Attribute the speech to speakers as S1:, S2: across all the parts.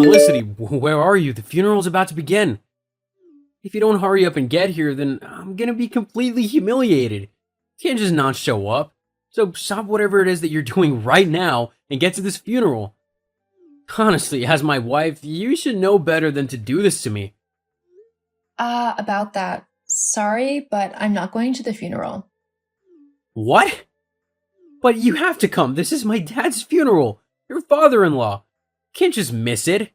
S1: Felicity, where are you? The funeral's about to begin. If you don't hurry up and get here, then I'm gonna be completely humiliated. You can't just not show up. So stop whatever it is that you're doing right now and get to this funeral. Honestly, as my wife, you should know better than to do this to me.
S2: About that. Sorry, but I'm not going to the funeral.
S1: What? But you have to come. This is my dad's funeral. Your father-in-law. Can't just miss it.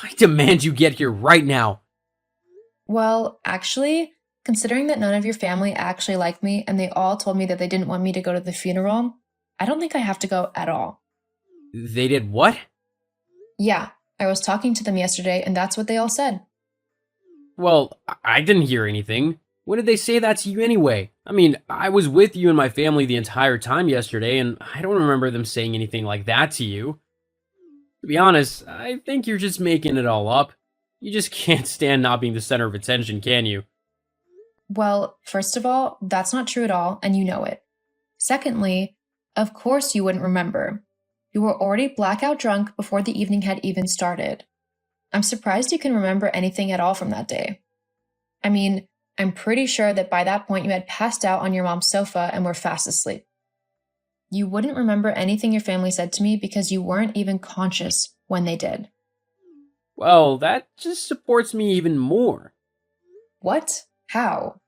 S1: I demand you get here right now.
S2: Well, actually, considering that none of your family actually like me and they all told me that they didn't want me to go to the funeral, I don't think I have to go at all.
S1: They did what?
S2: Yeah, I was talking to them yesterday and that's what they all said.
S1: Well, I didn't hear anything. When did they say that to you anyway? I mean, I was with you and my family the entire time yesterday, and I don't remember them saying anything like that to you. To be honest, I think you're just making it all up. You just can't stand not being the center of attention, can you?
S2: Well, first of all, that's not true at all, and you know it. Secondly, of course you wouldn't remember. You were already blackout drunk before the evening had even started. I'm surprised you can remember anything at all from that day. I mean, I'm pretty sure that by that point you had passed out on your mom's sofa and were fast asleep. You wouldn't remember anything your family said to me because you weren't even conscious when they did.
S1: Well, that just supports me even more.
S2: What? How?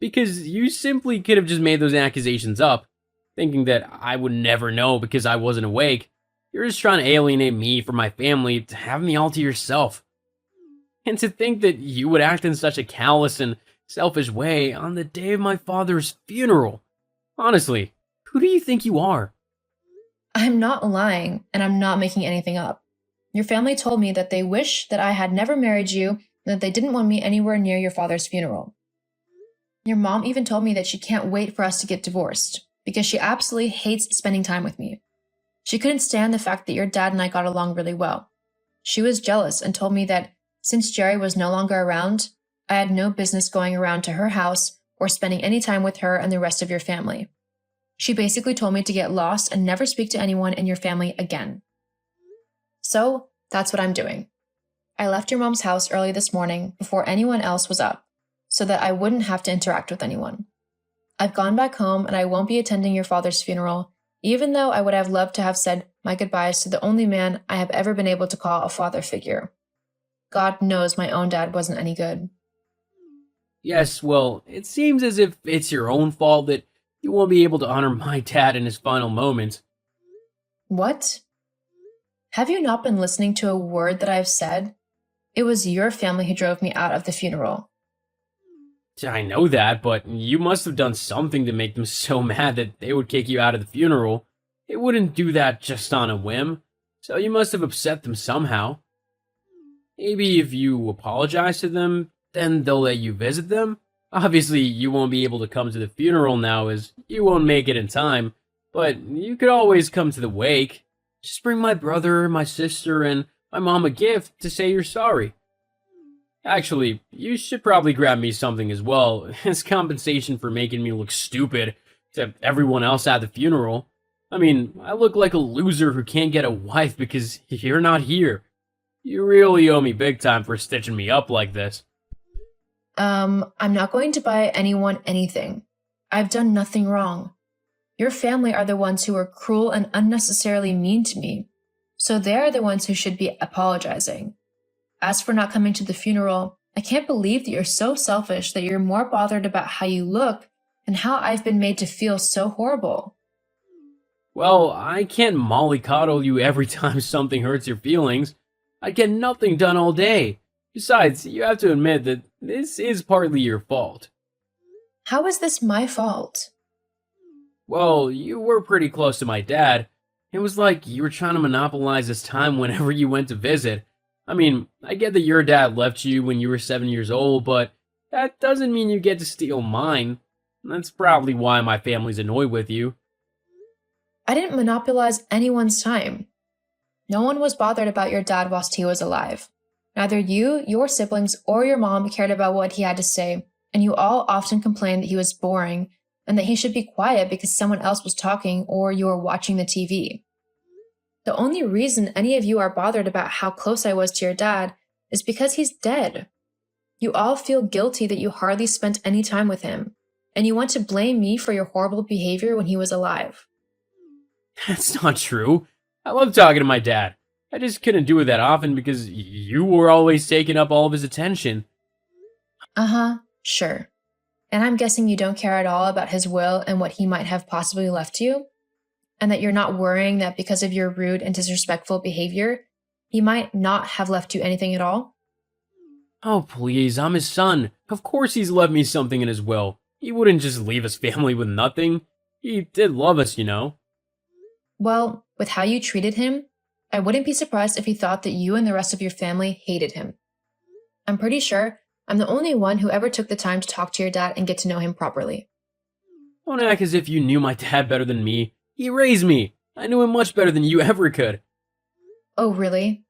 S1: Because you simply could have just made those accusations up, thinking that I would never know because I wasn't awake. You're just trying to alienate me from my family to have me all to yourself. And to think that you would act in such a callous and selfish way on the day of my father's funeral. Honestly, who do you think you are?
S2: I'm not lying, and I'm not making anything up. Your family told me that they wish that I had never married you and that they didn't want me anywhere near your father's funeral. Your mom even told me that she can't wait for us to get divorced because she absolutely hates spending time with me. She couldn't stand the fact that your dad and I got along really well. She was jealous and told me that since Jerry was no longer around, I had no business going around to her house or spending any time with her and the rest of your family. She basically told me to get lost and never speak to anyone in your family again. So, that's what I'm doing. I left your mom's house early this morning before anyone else was up, so that I wouldn't have to interact with anyone. I've gone back home and I won't be attending your father's funeral, even though I would have loved to have said my goodbyes to the only man I have ever been able to call a father figure. God knows my own dad wasn't any good.
S1: Yes, well, it seems as if it's your own fault that you won't be able to honor my dad in his final moments.
S2: What? Have you not been listening to a word that I've said? It was your family who drove me out of the funeral.
S1: I know that, but you must have done something to make them so mad that they would kick you out of the funeral. They wouldn't do that just on a whim, so you must have upset them somehow. Maybe if you apologize to them, then they'll let you visit them. Obviously, you won't be able to come to the funeral now as you won't make it in time, but you could always come to the wake. Just bring my brother, my sister, and my mom a gift to say you're sorry. Actually, you should probably grab me something as well, as compensation for making me look stupid to everyone else at the funeral. I mean, I look like a loser who can't get a wife because you're not here. You really owe me big time for stitching me up like this.
S2: I'm not going to buy anyone anything. I've done nothing wrong. Your family are the ones who were cruel and unnecessarily mean to me, so they're the ones who should be apologizing. As for not coming to the funeral, I can't believe that you're so selfish that you're more bothered about how you look and how I've been made to feel so horrible.
S1: Well, I can't mollycoddle you every time something hurts your feelings. I'd get nothing done all day. Besides, you have to admit that this is partly your fault.
S2: How is this my fault?
S1: Well, you were pretty close to my dad. It was like you were trying to monopolize his time whenever you went to visit. I mean, I get that your dad left you when you were 7 years old, but that doesn't mean you get to steal mine. That's probably why my family's annoyed with you.
S2: I didn't monopolize anyone's time. No one was bothered about your dad whilst he was alive. Neither you, your siblings, or your mom cared about what he had to say, and you all often complained that he was boring and that he should be quiet because someone else was talking or you were watching the TV. The only reason any of you are bothered about how close I was to your dad is because he's dead. You all feel guilty that you hardly spent any time with him, and you want to blame me for your horrible behavior when he was alive.
S1: That's not true. I love talking to my dad. I just couldn't do it that often because you were always taking up all of his attention.
S2: Uh-huh, sure. And I'm guessing you don't care at all about his will and what he might have possibly left you? And that you're not worrying that because of your rude and disrespectful behavior, he might not have left you anything at all?
S1: Oh, please, I'm his son. Of course he's left me something in his will. He wouldn't just leave his family with nothing. He did love us, you know.
S2: Well, with how you treated him, I wouldn't be surprised if he thought that you and the rest of your family hated him. I'm pretty sure I'm the only one who ever took the time to talk to your dad and get to know him properly.
S1: Don't act as if you knew my dad better than me. He raised me. I knew him much better than you ever could.
S2: Oh, really?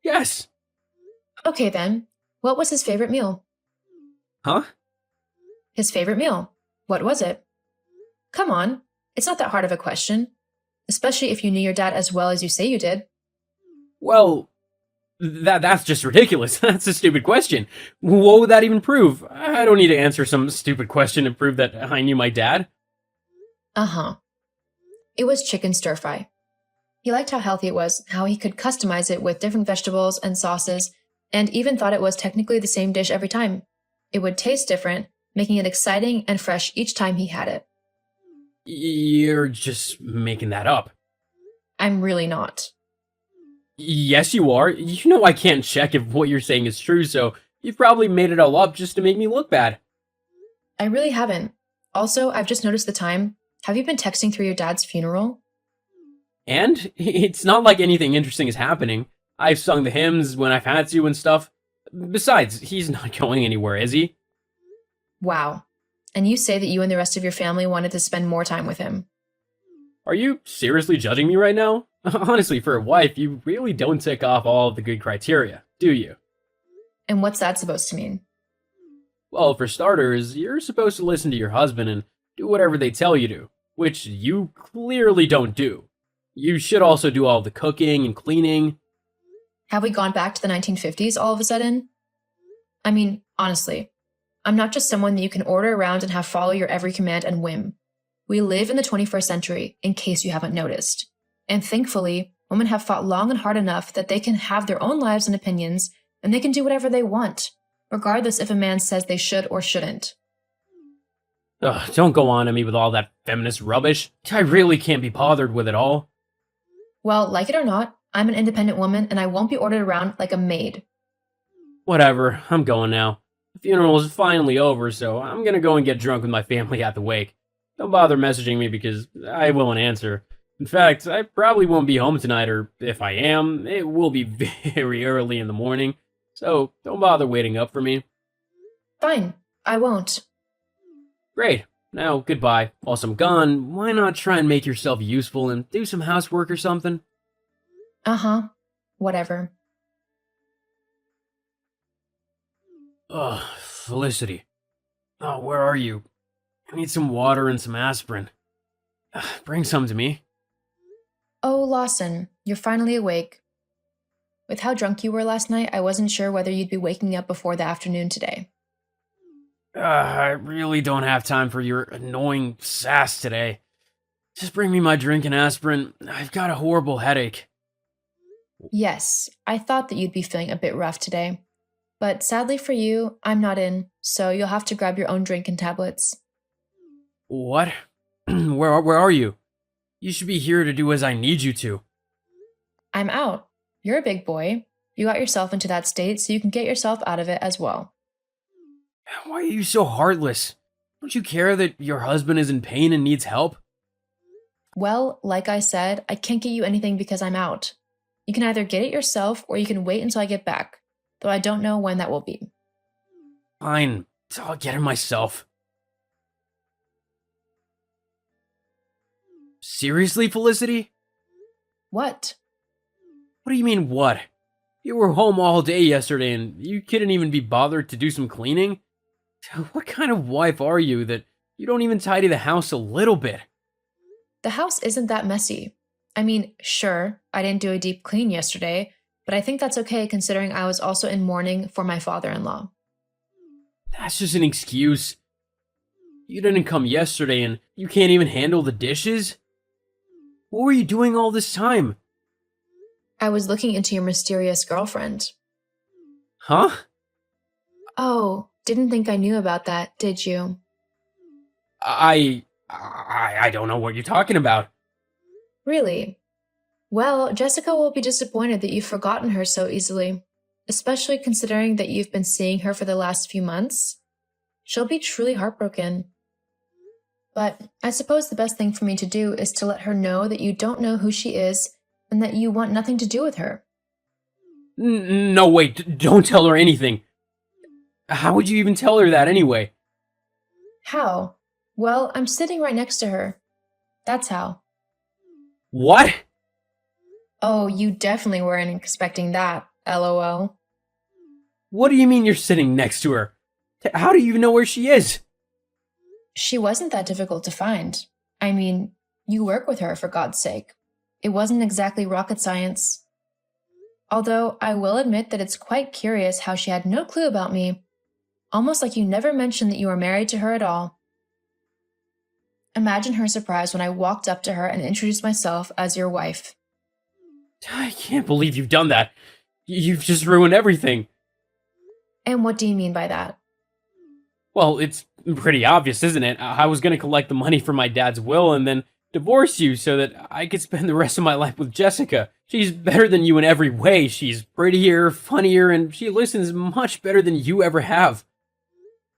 S1: Yes.
S2: Okay then. What was his favorite meal?
S1: Huh?
S2: His favorite meal. What was it? Come on. It's not that hard of a question. Especially if you knew your dad as well as you say you did.
S1: Well, that's just ridiculous. That's a stupid question. What would that even prove? I don't need to answer some stupid question to prove that I knew my dad.
S2: Uh-huh. It was chicken stir-fry. He liked how healthy it was, how he could customize it with different vegetables and sauces, and even thought it was technically the same dish every time. It would taste different, making it exciting and fresh each time he had it.
S1: You're just making that up.
S2: I'm really not.
S1: Yes, you are. You know I can't check if what you're saying is true, so you've probably made it all up just to make me look bad.
S2: I really haven't. Also, I've just noticed the time. Have you been texting through your dad's funeral?
S1: And it's not like anything interesting is happening. I've sung the hymns when I've had to and stuff. Besides, he's not going anywhere, is he?
S2: Wow. And you say that you and the rest of your family wanted to spend more time with him.
S1: Are you seriously judging me right now? Honestly, for a wife, you really don't tick off all of the good criteria, do you?
S2: And what's that supposed to mean?
S1: Well, for starters, you're supposed to listen to your husband and do whatever they tell you to, which you clearly don't do. You should also do all the cooking and cleaning.
S2: Have we gone back to the 1950s all of a sudden? I mean, honestly, I'm not just someone that you can order around and have follow your every command and whim. We live in the 21st century, in case you haven't noticed. And thankfully, women have fought long and hard enough that they can have their own lives and opinions, and they can do whatever they want, regardless if a man says they should or shouldn't.
S1: Ugh, don't go on to me with all that feminist rubbish. I really can't be bothered with it all.
S2: Well, like it or not, I'm an independent woman and I won't be ordered around like a maid.
S1: Whatever, I'm going now. The funeral is finally over, so I'm gonna go and get drunk with my family at the wake. Don't bother messaging me because I won't answer. In fact, I probably won't be home tonight, or if I am, it will be very early in the morning. So don't bother waiting up for me.
S2: Fine, I won't.
S1: Great. Now, goodbye. Whilst I'm gone, why not try and make yourself useful and do some housework or something?
S2: Uh-huh. Whatever.
S1: Ugh, Felicity. Oh, where are you? I need some water and some aspirin. Bring some to me.
S2: Oh, Lawson, you're finally awake. With how drunk you were last night, I wasn't sure whether you'd be waking up before the afternoon today.
S1: I really don't have time for your annoying sass today. Just bring me my drink and aspirin. I've got a horrible headache.
S2: Yes, I thought that you'd be feeling a bit rough today. But sadly for you, I'm not in, so you'll have to grab your own drink and tablets.
S1: What? Where are you? You should be here to do as I need you to.
S2: I'm out. You're a big boy. You got yourself into that state, so you can get yourself out of it as well.
S1: Why are you so heartless? Don't you care that your husband is in pain and needs help?
S2: Well, like I said, I can't get you anything because I'm out. You can either get it yourself or you can wait until I get back, though I don't know when that will be.
S1: Fine, I'll get it myself. Seriously, Felicity?
S2: What?
S1: What do you mean, what? You were home all day yesterday and you couldn't even be bothered to do some cleaning? What kind of wife are you that you don't even tidy the house a little bit?
S2: The house isn't that messy. I mean, sure, I didn't do a deep clean yesterday, but I think that's okay considering I was also in mourning for my father in law.
S1: That's just an excuse. You didn't come yesterday and you can't even handle the dishes? What were you doing all this time?
S2: I was looking into your mysterious girlfriend.
S1: Huh?
S2: Oh, didn't think I knew about that, did you?
S1: I don't know what you're talking about.
S2: Really? Well, Jessica will be disappointed that you've forgotten her so easily, especially considering that you've been seeing her for the last few months. She'll be truly heartbroken. But I suppose the best thing for me to do is to let her know that you don't know who she is and that you want nothing to do with her.
S1: No, wait, don't tell her anything. How would you even tell her that anyway?
S2: How? Well, I'm sitting right next to her. That's how.
S1: What?
S2: Oh, you definitely weren't expecting that, lol.
S1: What do you mean you're sitting next to her? How do you even know where she is?
S2: She wasn't that difficult to find. I mean, you work with her, for God's sake. It wasn't exactly rocket science. Although I will admit that it's quite curious how she had no clue about me, almost like you never mentioned that you were married to her at all. Imagine her surprise when I walked up to her and introduced myself as your wife.
S1: I can't believe you've done that. You've just ruined everything.
S2: And what do you mean by that?
S1: Well, it's pretty obvious, isn't it? I was gonna collect the money from my dad's will and then divorce you so that I could spend the rest of my life with Jessica. She's better than you in every way. She's prettier, funnier, and she listens much better than you ever have.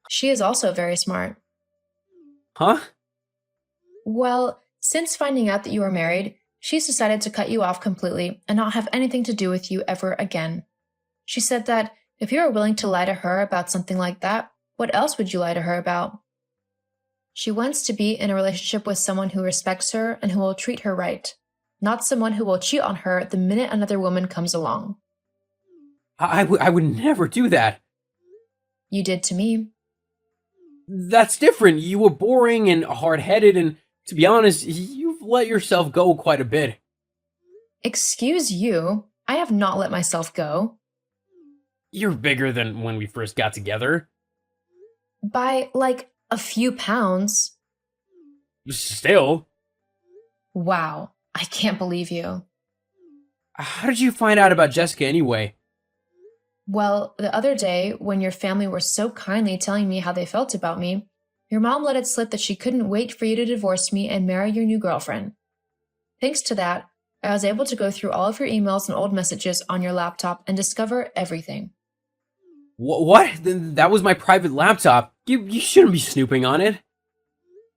S2: She is also very smart.
S1: Huh?
S2: Well, since finding out that you were married, she's decided to cut you off completely and not have anything to do with you ever again. She said that if you were willing to lie to her about something like that, what else would you lie to her about? She wants to be in a relationship with someone who respects her and who will treat her right, not someone who will cheat on her the minute another woman comes along.
S1: I would never do that.
S2: You did to me.
S1: That's different. You were boring and hard-headed, and to be honest, you've let yourself go quite a bit.
S2: Excuse you, I have not let myself go.
S1: You're bigger than when we first got together.
S2: By, like, a few pounds.
S1: Still.
S2: Wow, I can't believe you.
S1: How did you find out about Jessica anyway?
S2: Well, the other day, when your family were so kindly telling me how they felt about me, your mom let it slip that she couldn't wait for you to divorce me and marry your new girlfriend. Thanks to that, I was able to go through all of your emails and old messages on your laptop and discover everything.
S1: What? That was my private laptop. You shouldn't be snooping on it.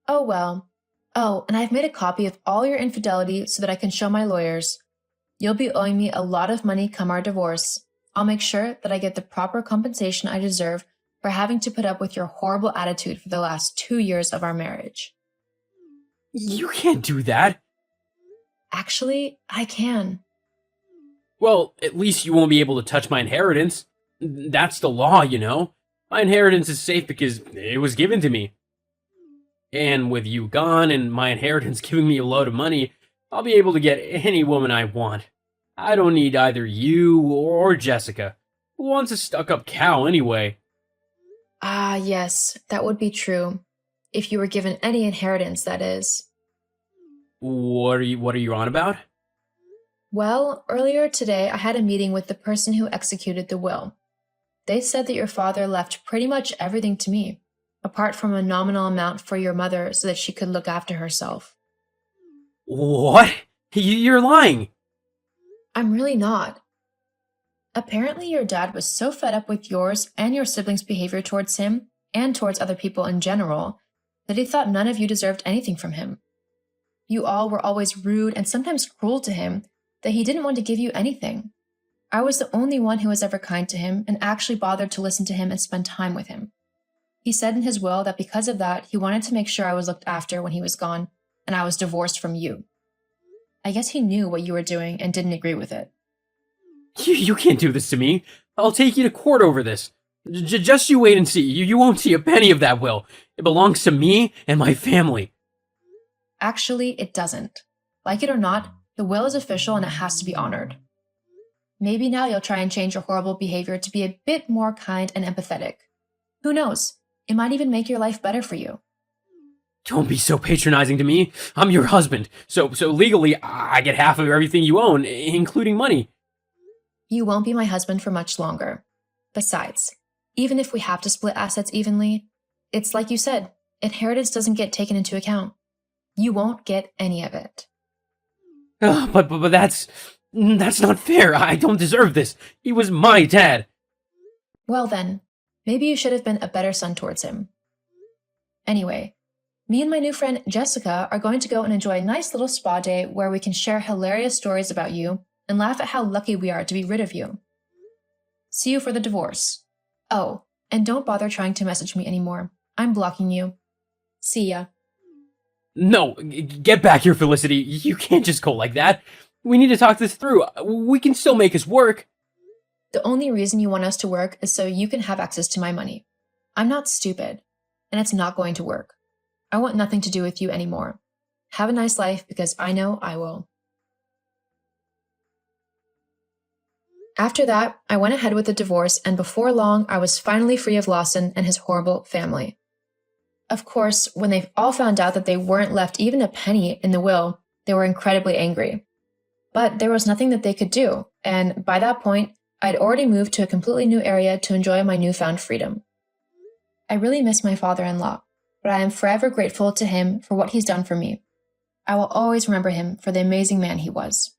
S2: Oh well. Oh, and I've made a copy of all your infidelity so that I can show my lawyers. You'll be owing me a lot of money come our divorce. I'll make sure that I get the proper compensation I deserve for having to put up with your horrible attitude for the last 2 years of our marriage.
S1: You can't do that.
S2: Actually, I can.
S1: Well, at least you won't be able to touch my inheritance. That's the law, you know. My inheritance is safe because it was given to me. And with you gone and my inheritance giving me a load of money, I'll be able to get any woman I want. I don't need either you or Jessica. Who wants a stuck-up cow anyway?
S2: Ah, yes, that would be true. If you were given any inheritance, that is.
S1: What are you on about?
S2: Well, earlier today I had a meeting with the person who executed the will. They said that your father left pretty much everything to me, apart from a nominal amount for your mother so that she could look after herself.
S1: What? You're lying.
S2: I'm really not. Apparently your dad was so fed up with yours and your siblings' behavior towards him, and towards other people in general, that he thought none of you deserved anything from him. You all were always rude and sometimes cruel to him, that he didn't want to give you anything. I was the only one who was ever kind to him and actually bothered to listen to him and spend time with him. He said in his will that because of that, he wanted to make sure I was looked after when he was gone, and I was divorced from you. I guess he knew what you were doing and didn't agree with it.
S1: You can't do this to me. I'll take you to court over this. Just you wait and see. You won't see a penny of that will. It belongs to me and my family.
S2: Actually, it doesn't. Like it or not, The will is official and it has to be honored. Maybe now you'll try and change your horrible behavior to be a bit more kind and empathetic. Who knows? It might even make your life better for you.
S1: Don't be so patronizing to me. I'm your husband, so legally I get half of everything you own, including money.
S2: You won't be my husband for much longer. Besides, even if we have to split assets evenly, it's like you said, inheritance doesn't get taken into account. You won't get any of it.
S1: But that's not fair. I don't deserve this. He was my dad.
S2: Well then, maybe you should have been a better son towards him. Anyway, me and my new friend Jessica are going to go and enjoy a nice little spa day where we can share hilarious stories about you and laugh at how lucky we are to be rid of you. See you for the divorce. Oh, and don't bother trying to message me anymore. I'm blocking you. See ya.
S1: No, get back here, Felicity. You can't just go like that. We need to talk this through. We can still make this work.
S2: The only reason you want us to work is so you can have access to my money. I'm not stupid, and it's not going to work. I want nothing to do with you anymore. Have a nice life because I know I will. After that, I went ahead with the divorce, and before long, I was finally free of Lawson and his horrible family. Of course, when they all found out that they weren't left even a penny in the will, they were incredibly angry. But there was nothing that they could do, and by that point, I'd already moved to a completely new area to enjoy my newfound freedom. I really miss my father-in-law, but I am forever grateful to him for what he's done for me. I will always remember him for the amazing man he was.